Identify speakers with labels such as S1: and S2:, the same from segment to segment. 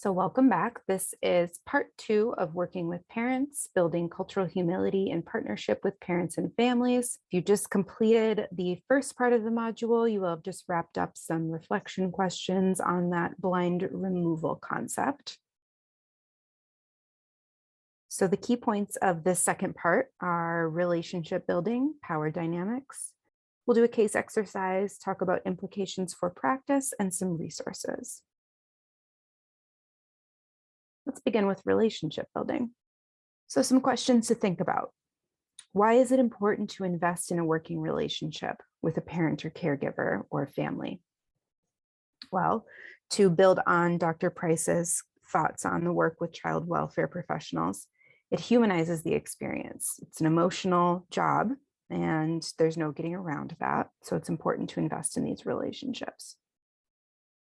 S1: So welcome back. This is part 2 of working with parents, building cultural humility in partnership with parents and families. If you just completed the first part of the module, you will have just wrapped up some reflection questions on that blind removal concept. So the key points of this second part are relationship building, power dynamics. We'll do a case exercise, talk about implications for practice, and some resources. Let's begin with relationship building. So some questions to think about. Why is it important to invest in a working relationship with a parent or caregiver or family? Well, to build on Dr. Price's thoughts on the work with child welfare professionals, it humanizes the experience. It's an emotional job, and there's no getting around that. So it's important to invest in these relationships.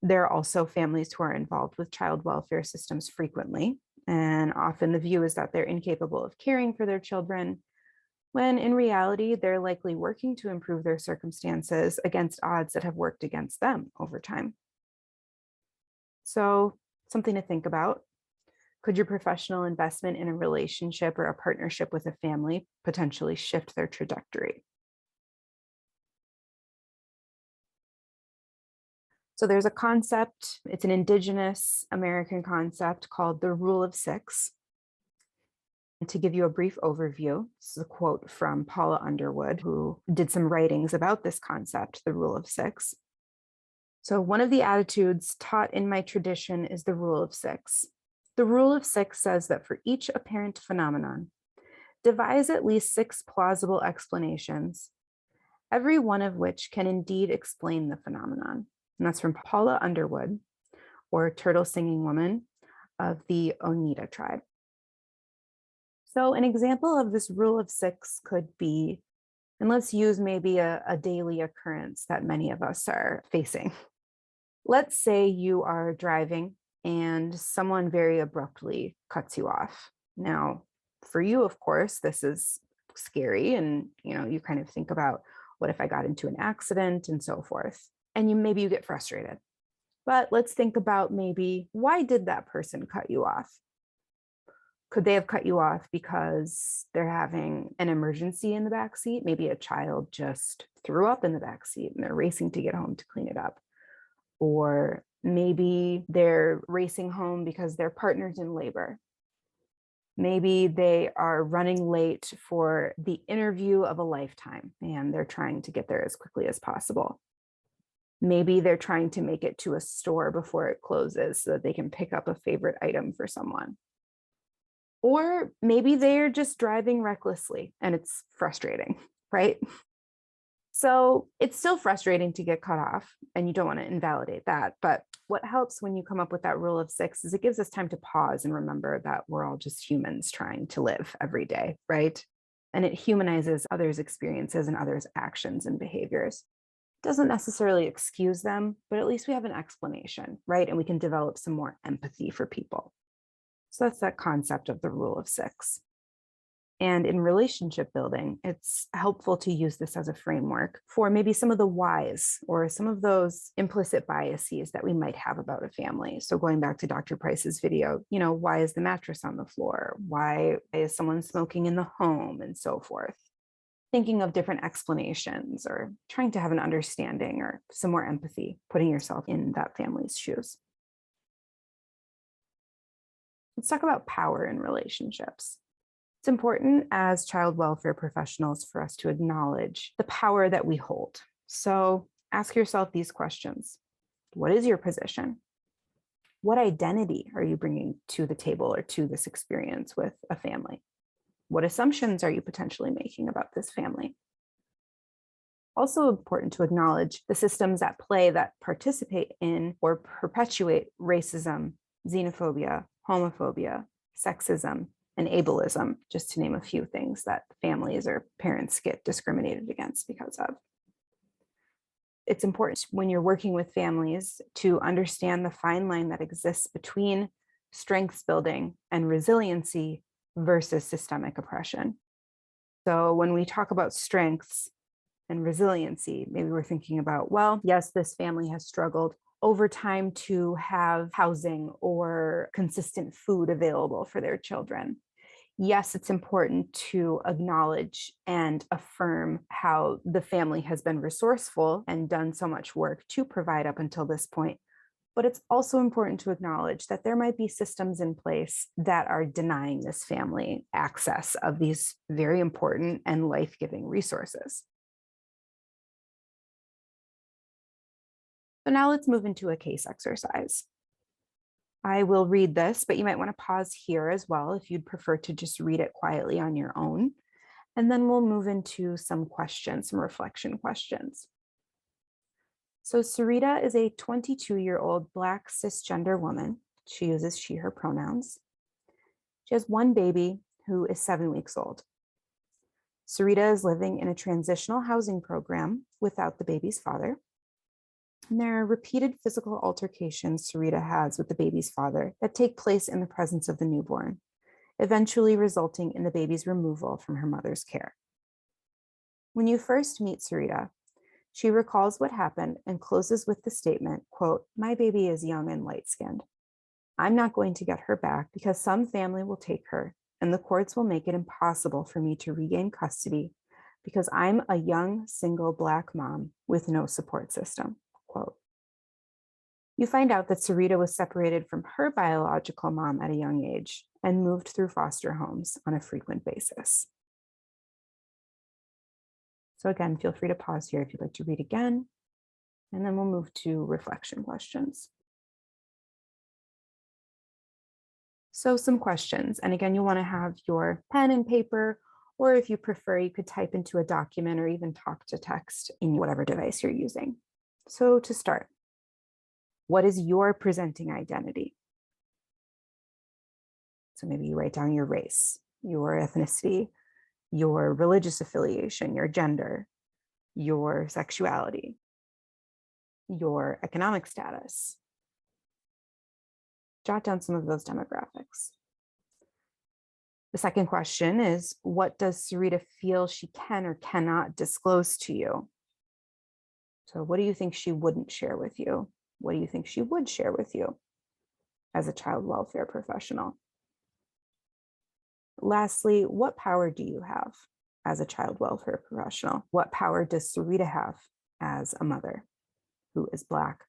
S1: There are also families who are involved with child welfare systems frequently, and often the view is that they're incapable of caring for their children, when in reality, they're likely working to improve their circumstances against odds that have worked against them over time. So, something to think about. Could your professional investment in a relationship or a partnership with a family potentially shift their trajectory? So there's a concept, it's an indigenous American concept called the rule of six. And to give you a brief overview, this is a quote from Paula Underwood, who did some writings about this concept, the rule of six. So one of the attitudes taught in my tradition is the rule of six. The rule of six says that for each apparent phenomenon, devise at least 6 plausible explanations, every one of which can indeed explain the phenomenon. And that's from Paula Underwood, or Turtle Singing Woman of the Oneida tribe. So an example of this rule of 6 could be, and let's use maybe a daily occurrence that many of us are facing. Let's say you are driving and someone very abruptly cuts you off. Now, for you, of course, this is scary, and you kind of think about, what if I got into an accident and so forth? And maybe you get frustrated. But let's think about, maybe, why did that person cut you off? Could they have cut you off because they're having an emergency in the backseat? Maybe a child just threw up in the backseat and they're racing to get home to clean it up. Or maybe they're racing home because their partner's in labor. Maybe they are running late for the interview of a lifetime and they're trying to get there as quickly as possible. Maybe they're trying to make it to a store before it closes so that they can pick up a favorite item for someone. Or maybe they're just driving recklessly and it's frustrating, right? So it's still frustrating to get cut off, and you don't want to invalidate that. But what helps when you come up with that rule of 6 is it gives us time to pause and remember that we're all just humans trying to live every day, right? And it humanizes others' experiences and others' actions and behaviors. It doesn't necessarily excuse them, but at least we have an explanation, right? And we can develop some more empathy for people. So that's that concept of the rule of 6. And in relationship building, it's helpful to use this as a framework for maybe some of the whys or some of those implicit biases that we might have about a family. So going back to Dr. Price's video, why is the mattress on the floor? Why is someone smoking in the home, and so forth? Thinking of different explanations or trying to have an understanding or some more empathy, putting yourself in that family's shoes. Let's talk about power in relationships. It's important as child welfare professionals for us to acknowledge the power that we hold. So ask yourself these questions. What is your position? What identity are you bringing to the table or to this experience with a family? What assumptions are you potentially making about this family? Also important to acknowledge the systems at play that participate in or perpetuate racism, xenophobia, homophobia, sexism, and ableism, just to name a few things that families or parents get discriminated against because of. It's important when you're working with families to understand the fine line that exists between strengths building and resiliency versus systemic oppression. So when we talk about strengths and resiliency, maybe we're thinking about, well, yes, this family has struggled over time to have housing or consistent food available for their children. Yes, it's important to acknowledge and affirm how the family has been resourceful and done so much work to provide up until this point. But it's also important to acknowledge that there might be systems in place that are denying this family access of these very important and life-giving resources. So now let's move into a case exercise. I will read this, but you might want to pause here as well if you'd prefer to just read it quietly on your own. And then we'll move into some questions, some reflection questions. So Sarita is a 22-year-old Black cisgender woman. She uses she, her pronouns. She has one baby who is 7 weeks old. Sarita is living in a transitional housing program without the baby's father. And there are repeated physical altercations Sarita has with the baby's father that take place in the presence of the newborn, eventually resulting in the baby's removal from her mother's care. When you first meet Sarita, she recalls what happened and closes with the statement, quote, "My baby is young and light-skinned. I'm not going to get her back because some family will take her and the courts will make it impossible for me to regain custody because I'm a young, single Black mom with no support system." Quote. You find out that Sarita was separated from her biological mom at a young age and moved through foster homes on a frequent basis. So again, feel free to pause here if you'd like to read again, and then we'll move to reflection questions. So some questions, and again, you'll want to have your pen and paper, or if you prefer, you could type into a document or even talk to text in whatever device you're using. So to start, what is your presenting identity? So maybe you write down your race, your ethnicity, your religious affiliation, your gender, your sexuality, your economic status. Jot down some of those demographics. The second question is, what does Sarita feel she can or cannot disclose to you? So what do you think she wouldn't share with you? What do you think she would share with you as a child welfare professional? Lastly, what power do you have as a child welfare professional? What power does Sarita have as a mother who is Black,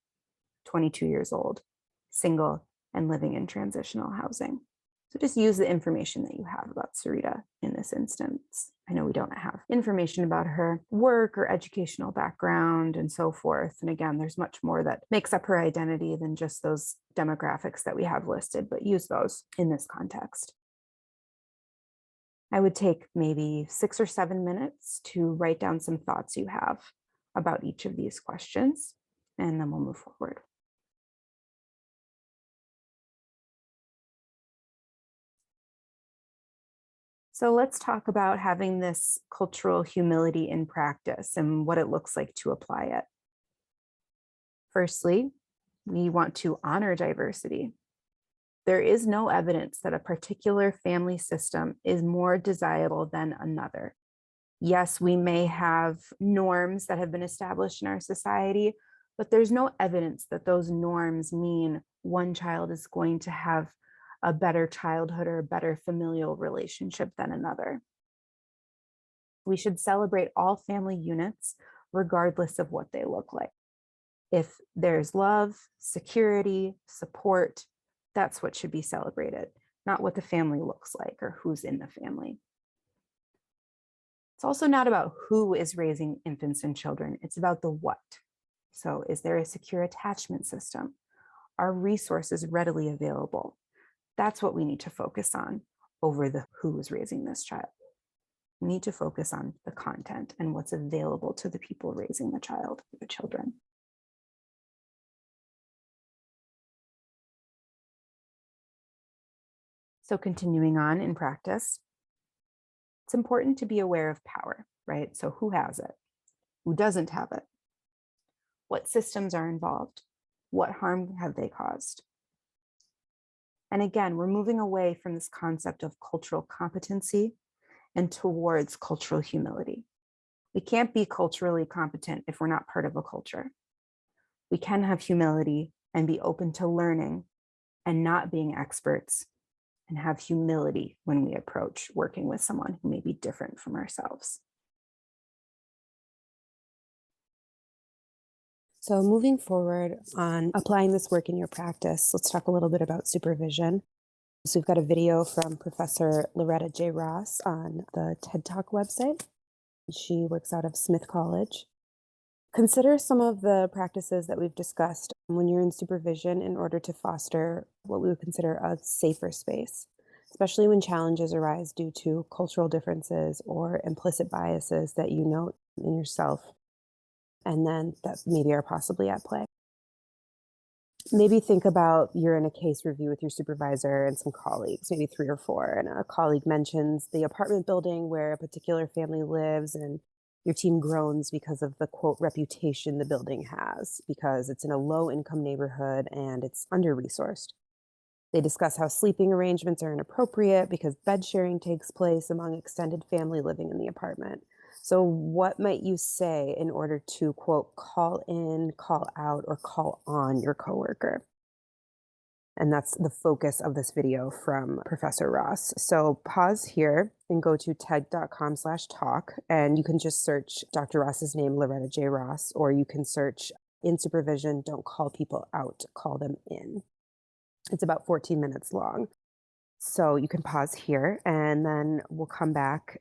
S1: 22 years old, single, and living in transitional housing? So just use the information that you have about Sarita in this instance. I know we don't have information about her work or educational background and so forth. And again, there's much more that makes up her identity than just those demographics that we have listed, but use those in this context. I would take maybe 6 or 7 minutes to write down some thoughts you have about each of these questions, and then we'll move forward. So let's talk about having this cultural humility in practice and what it looks like to apply it. Firstly, we want to honor diversity. There is no evidence that a particular family system is more desirable than another. Yes, we may have norms that have been established in our society, but there's no evidence that those norms mean one child is going to have a better childhood or a better familial relationship than another. We should celebrate all family units regardless of what they look like. If there's love, security, support, that's what should be celebrated, not what the family looks like or who's in the family. It's also not about who is raising infants and children, it's about the what. So is there a secure attachment system? Are resources readily available? That's what we need to focus on over the who is raising this child. We need to focus on the content and what's available to the people raising the child, the children. So continuing on in practice, it's important to be aware of power, right? So who has it? Who doesn't have it? What systems are involved? What harm have they caused? And again, we're moving away from this concept of cultural competency and towards cultural humility. We can't be culturally competent if we're not part of a culture. We can have humility and be open to learning and not being experts, and have humility when we approach working with someone who may be different from ourselves.
S2: So moving forward on applying this work in your practice, let's talk a little bit about supervision. So we've got a video from Professor Loretta J. Ross on the TED Talk website. She works out of Smith College. Consider some of the practices that we've discussed when you're in supervision in order to foster what we would consider a safer space, especially when challenges arise due to cultural differences or implicit biases that you note in yourself and then that maybe are possibly at play. Maybe think about you're in a case review with your supervisor and some colleagues, maybe 3 or 4, and a colleague mentions the apartment building where a particular family lives, and your team groans because of the quote reputation the building has, because it's in a low income neighborhood and it's under resourced. They discuss how sleeping arrangements are inappropriate because bed sharing takes place among extended family living in the apartment. So, what might you say in order to, quote, call in, call out, or call on your coworker? And that's the focus of this video from Professor Ross. So, pause here and go to TED.com/talk, and you can just search Dr. Ross's name, Loretta J. Ross, or you can search in supervision, don't call people out, call them in. It's about 14 minutes long. So, you can pause here, and then we'll come back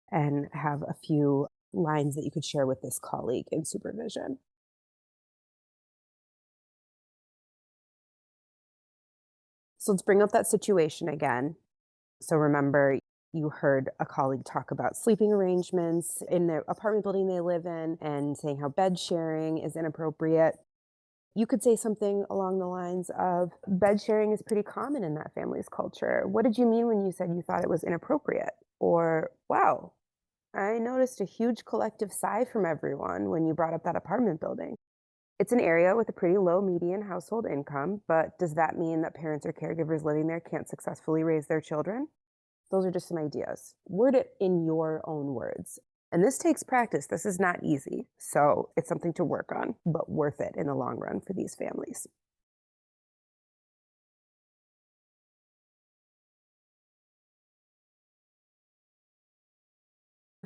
S2: and have a few lines that you could share with this colleague in supervision. So let's bring up that situation again. So remember, you heard a colleague talk about sleeping arrangements in the apartment building they live in and saying how bed sharing is inappropriate. You could say something along the lines of, bed sharing is pretty common in that family's culture. What did you mean when you said you thought it was inappropriate? Or, wow, I noticed a huge collective sigh from everyone when you brought up that apartment building. It's an area with a pretty low median household income, but does that mean that parents or caregivers living there can't successfully raise their children? Those are just some ideas. Word it in your own words. And this takes practice. This is not easy. So it's something to work on, but worth it in the long run for these families.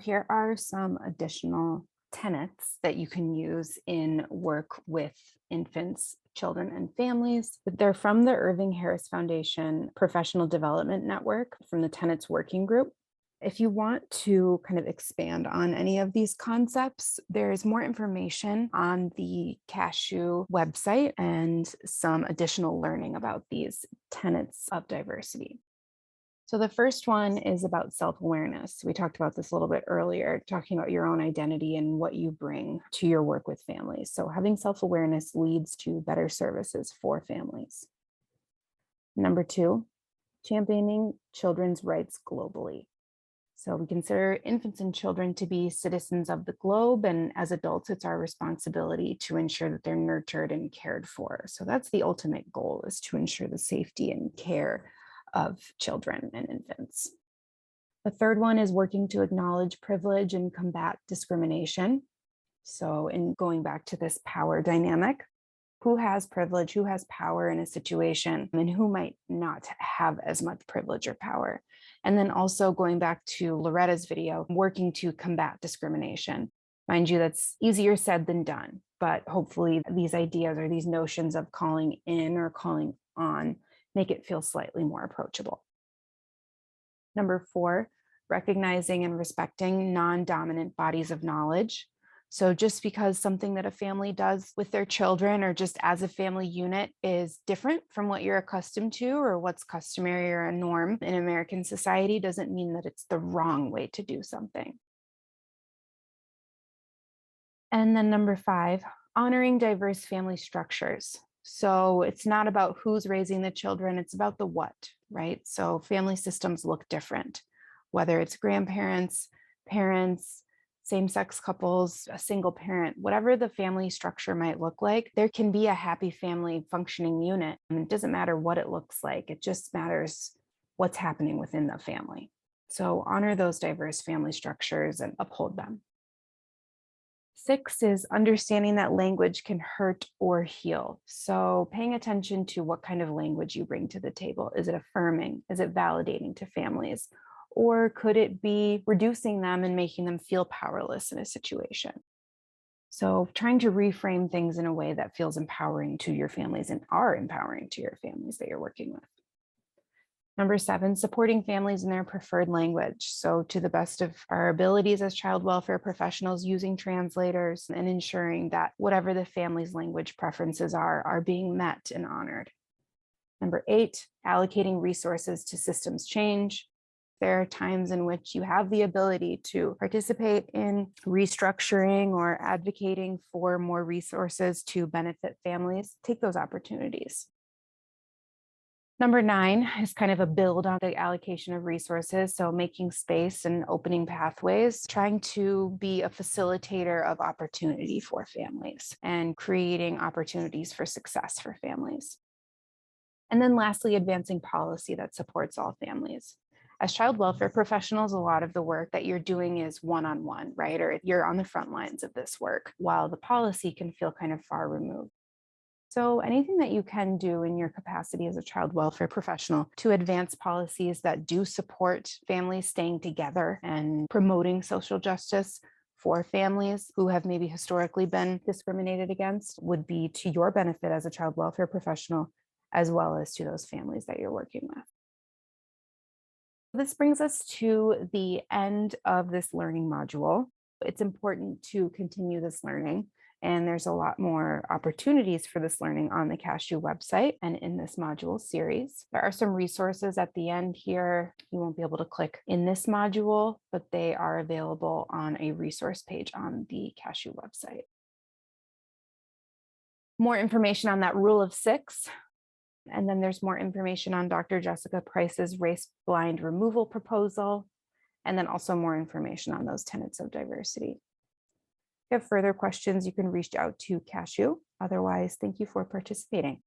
S1: Here are some additional tenets that you can use in work with infants, children, and families. They're from the Irving Harris Foundation Professional Development Network from the Tenets Working Group. If you want to kind of expand on any of these concepts, there's more information on the CASHU website and some additional learning about these tenets of diversity. So the first one is about self-awareness. We talked about this a little bit earlier, talking about your own identity and what you bring to your work with families. So having self-awareness leads to better services for families. Number 2, championing children's rights globally. So we consider infants and children to be citizens of the globe, and as adults, it's our responsibility to ensure that they're nurtured and cared for. So that's the ultimate goal, is to ensure the safety and care of children and infants. The third one is working to acknowledge privilege and combat discrimination. So in going back to this power dynamic, who has privilege, who has power in a situation, and who might not have as much privilege or power. And then also going back to Loretta's video, working to combat discrimination. Mind you, that's easier said than done, but hopefully these ideas or these notions of calling in or calling on make it feel slightly more approachable. Number 4, recognizing and respecting non-dominant bodies of knowledge. So just because something that a family does with their children or just as a family unit is different from what you're accustomed to or what's customary or a norm in American society doesn't mean that it's the wrong way to do something. And then number 5, honoring diverse family structures. So it's not about who's raising the children, it's about the what, right? So family systems look different, whether it's grandparents, parents, same-sex couples, a single parent, whatever the family structure might look like, there can be a happy family functioning unit. And it doesn't matter what it looks like, it just matters what's happening within the family. So honor those diverse family structures and uphold them. 6 is understanding that language can hurt or heal. So, paying attention to what kind of language you bring to the table. Is it affirming? Is it validating to families? Or could it be reducing them and making them feel powerless in a situation? So, trying to reframe things in a way that feels empowering to your families and are empowering to your families that you're working with. Number 7, supporting families in their preferred language. So, to the best of our abilities as child welfare professionals, using translators and ensuring that whatever the family's language preferences are being met and honored. Number 8, allocating resources to systems change. There are times in which you have the ability to participate in restructuring or advocating for more resources to benefit families. Take those opportunities. Number 9 is kind of a build on the allocation of resources. So making space and opening pathways, trying to be a facilitator of opportunity for families and creating opportunities for success for families. And then lastly, advancing policy that supports all families. As child welfare professionals, a lot of the work that you're doing is one-on-one, right? Or you're on the front lines of this work, while the policy can feel kind of far removed. So, anything that you can do in your capacity as a child welfare professional to advance policies that do support families staying together and promoting social justice for families who have maybe historically been discriminated against would be to your benefit as a child welfare professional, as well as to those families that you're working with. This brings us to the end of this learning module. It's important to continue this learning, and there's a lot more opportunities for this learning on the CASHU website and in this module series. There are some resources at the end here. You won't be able to click in this module, but they are available on a resource page on the CASHU website. More information on that rule of 6. And then there's more information on Dr. Jessica Price's race blind removal proposal, and then also more information on those tenets of diversity. If you have further questions, you can reach out to CASHU. Otherwise, thank you for participating.